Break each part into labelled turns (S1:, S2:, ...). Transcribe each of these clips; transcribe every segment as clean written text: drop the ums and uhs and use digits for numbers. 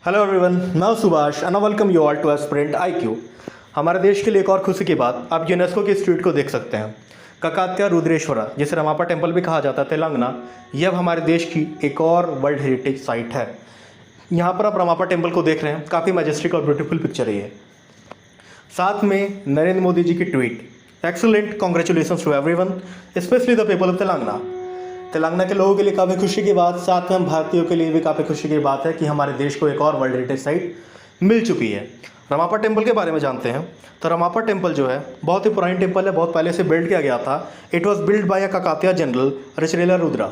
S1: Hello everyone, मैं Subhash and welcome you all to Aspirant IQ. हमारे देश के लिए एक और खुशी की बात, आप यूनेस्को की स्ट्रीट को देख सकते हैं। ककात्या रुद्रेश्वरा, जिसे रमापा टेम्पल भी कहा जाता है, तेलंगाना, यह अब हमारे देश की एक और वर्ल्ड हेरिटेज साइट है। यहाँ पर आप रमापा टेम्पल को देख रहे हैं, काफ़ी मैजेस्टिक और ब्यूटीफुल पिक्चर है ये। साथ में नरेंद्र मोदी जी की tweet, excellent, congratulation to everyone, specially the people of Telangana. Telangana के लोगों के लिए काफ़ी खुशी की बात, साथ में हम भारतीयों के लिए भी काफ़ी खुशी की बात है कि हमारे देश को एक और वर्ल्ड हेरिटेज साइट मिल चुकी है। रमापा टेम्पल के बारे में जानते हैं तो रमापा टेम्पल जो है बहुत ही पुरानी टेम्पल है, बहुत पहले से बिल्ड किया गया था। It was build by a Kakatiya general Recherla Rudra.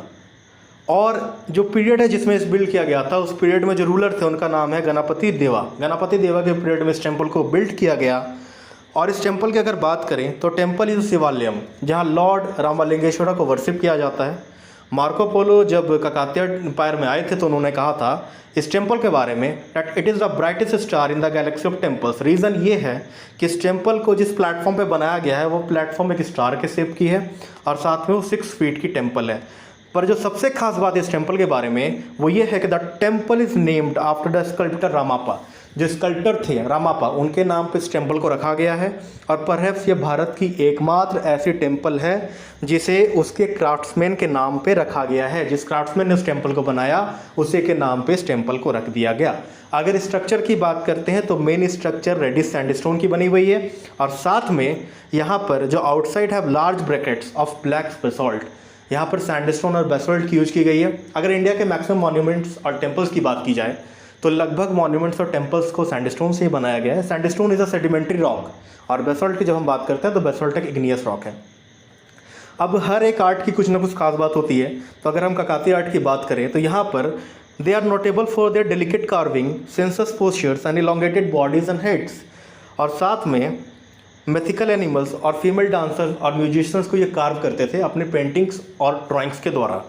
S1: और जो पीरियड है जिसमें इस बिल्ड किया गया था, उस पीरियड में जो रूलर थे उनका नाम है गणपति देवा। गणपति देवा के पीरियड में इस टेम्पल को बिल्ड किया गया। और इस टेम्पल की अगर बात करें तो टेम्पल इज शिवालयम, जहाँ लॉर्ड रामालिंगेश्वरा को वर्शिप किया जाता है। मार्को पोलो जब ककातिया एम्पायर में आए थे तो उन्होंने कहा था इस टेम्पल के बारे में that it is the brightest star in the Galaxy of temples. Reason ये है कि इस टेम्पल को जिस प्लेटफॉर्म पे बनाया गया है वो प्लेटफॉर्म एक स्टार के शेप की है और साथ में वो 6 फीट की टेम्पल है। पर जो सबसे खास बात इस टेम्पल के बारे में वो ये है कि the temple is named after the sculptor Ramappa. जो स्कल्प्टर थे रामापा, उनके नाम पे इस टेम्पल को रखा गया है। और परहैप्स ये भारत की एकमात्र ऐसी टेम्पल है जिसे उसके क्राफ्ट्समैन के नाम पे रखा गया है। जिस क्राफ्ट्समैन ने उस टेम्पल को बनाया उसी के नाम पे इस टेम्पल को रख दिया गया। अगर स्ट्रक्चर की बात करते हैं तो मेन स्ट्रक्चर रेडिश सैंडस्टोन की बनी हुई है और साथ में यहाँ पर जो आउटसाइड है large brackets of black basalt, यहाँ पर सैंडस्टोन और बेसॉल्ट की यूज की गई है। अगर इंडिया के मैक्सिमम मॉन्यूमेंट्स और टेम्पल्स की बात की जाए तो लगभग मॉन्यूमेंट्स और टेम्पल्स को सैंडस्टोन से ही बनाया गया है। Sandstone is a sedimentary rock और बेसॉल्ट की जब हम बात करते हैं तो बेसॉल्ट एक इग्नियस रॉक है। अब हर एक आर्ट की कुछ ना कुछ खास बात होती है। तो अगर हम ककातिया आर्ट की बात करें तो यहाँ पर they are notable for their delicate carving, sensuous postures and elongated bodies and heads. और साथ में मिथिकल एनिमल्स और फीमेल डांसर्स और म्यूजिशियंस को ये कार्व करते थे अपने पेंटिंग्स और ड्राइंग्स के द्वारा।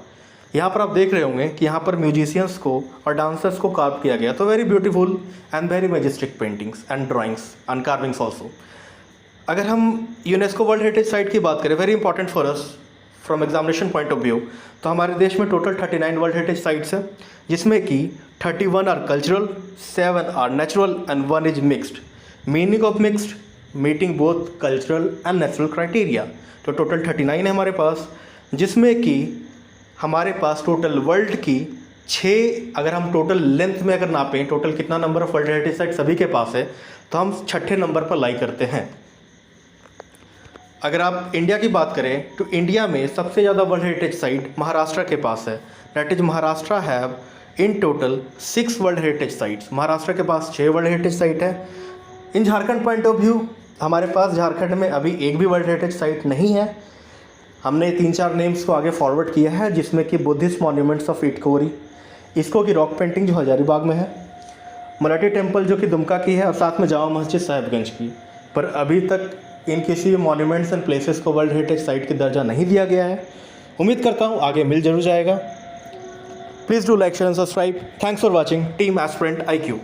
S1: यहाँ पर आप देख रहे होंगे कि यहाँ पर म्यूजिशियंस को और डांसर्स को कार्व किया गया। तो very beautiful and very majestic paintings and drawings and carvings also. अगर हम यूनेस्को वर्ल्ड हेरिटेज साइट की बात करें, very important for us from examination point of view, तो हमारे देश में टोटल 39 वर्ल्ड हेरिटेज साइट्स हैं, जिसमें कि 31 are cultural, 7 are natural and 1 is mixed. Meaning of mixed, meeting both cultural and natural criteria. तो टोटल 39 है हमारे पास, जिसमें कि हमारे पास टोटल वर्ल्ड की 6, अगर हम टोटल लेंथ में अगर नापें टोटल कितना number of world heritage site सभी के पास है तो हम 6ठे नंबर पर लाई करते हैं। अगर आप इंडिया की बात करें तो इंडिया में सबसे ज़्यादा वर्ल्ड हेरिटेज साइट महाराष्ट्र के पास है। That is Maharashtra have in total 6 world heritage sites. Maharashtra के पास 6 वर्ल्ड हेरिटेज साइट है। इन झारखंड पॉइंट ऑफ व्यू हमारे पास झारखंड में अभी एक भी वर्ल्ड हेरिटेज साइट नहीं है। हमने 3-4 नेम्स को आगे फॉरवर्ड किया है, जिसमें कि बुद्धिस्ट मॉन्यूमेंट्स ऑफ इटकोरी, इसको की रॉक पेंटिंग जो हजारीबाग में है, मराठी टेम्पल जो कि दुमका की है और साथ में जामा मस्जिद साहिबगंज की। पर अभी तक इन किसी भी मॉन्यूमेंट्स एंड प्लेसेस को वर्ल्ड हेरिटेज साइट की दर्जा नहीं दिया गया है। उम्मीद करता हूँ आगे मिल जरूर जाएगा। Please do like, share and subscribe. Thanks for watching team aspirant IQ.